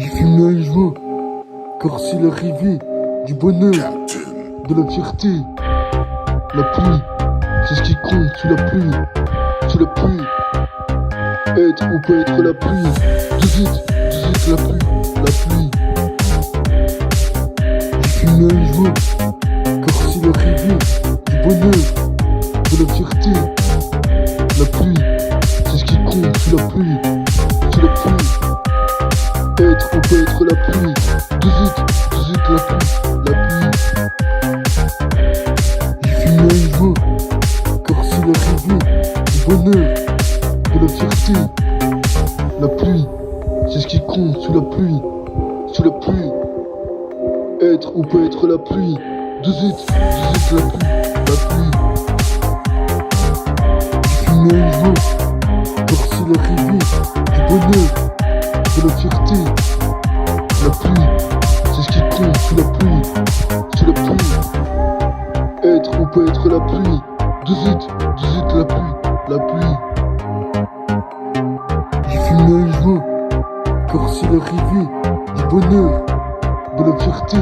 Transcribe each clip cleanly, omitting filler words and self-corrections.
fume un joie, car c'est l'arrivée du bonheur, de la fierté. La pluie, c'est ce qui compte sous la pluie, sous la pluie. Être ou pas être la pluie, de la pluie, la pluie. Je fume un joie, car c'est l'arrivée du bonheur, de la fierté. La pluie, c'est ce qui compte sous la pluie, sous la pluie. Être ou pas être la pluie, de la pluie, la pluie. Je fume un joie, car c'est l'arrivée du bonheur, de la fierté. La pluie, c'est ce qui compte sous la pluie, sous la pluie. Être ou pas être la pluie, de la pluie, la pluie. Je fume un joie, car c'est l'arrivée du bonheur, de la fierté. La pluie, c'est ce qui compte sous la pluie, sous la pluie. Être ou pas être la pluie, de la pluie, la pluie. Je fume un joie, car c'est l'arrivée du bonheur, de la fierté.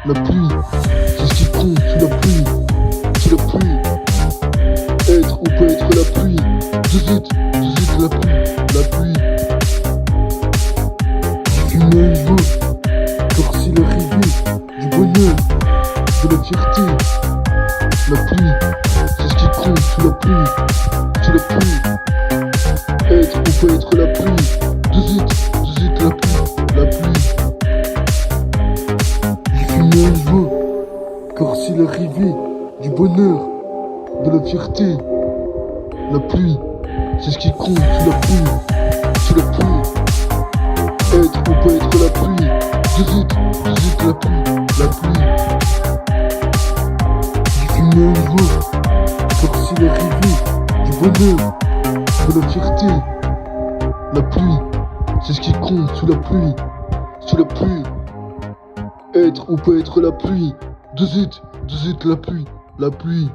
La pluie, c'est ce qui compte sous la pluie, sous la pluie. Être ou pas être la pluie, de la pluie, la pluie. Je fume un joie, car c'est l'arrivée du bonheur, de la fierté. La pluie, c'est ce qui compte sous la pluie, sous la pluie. Être ou pas être la pluie, de la pluie, la pluie. Je fume un joie, car c'est l'arrivée du bonheur, de la fierté. La pluie, c'est ce qui compte sous la pluie, sous la pluie. Être ou pas être la pluie, de la pluie, la pluie. Je fume un joie, car c'est l'arrivée du bonheur, de la fierté. La pluie, c'est ce qui compte sous la pluie, sous la pluie. Être ou pas être la pluie, de la pluie, la pluie.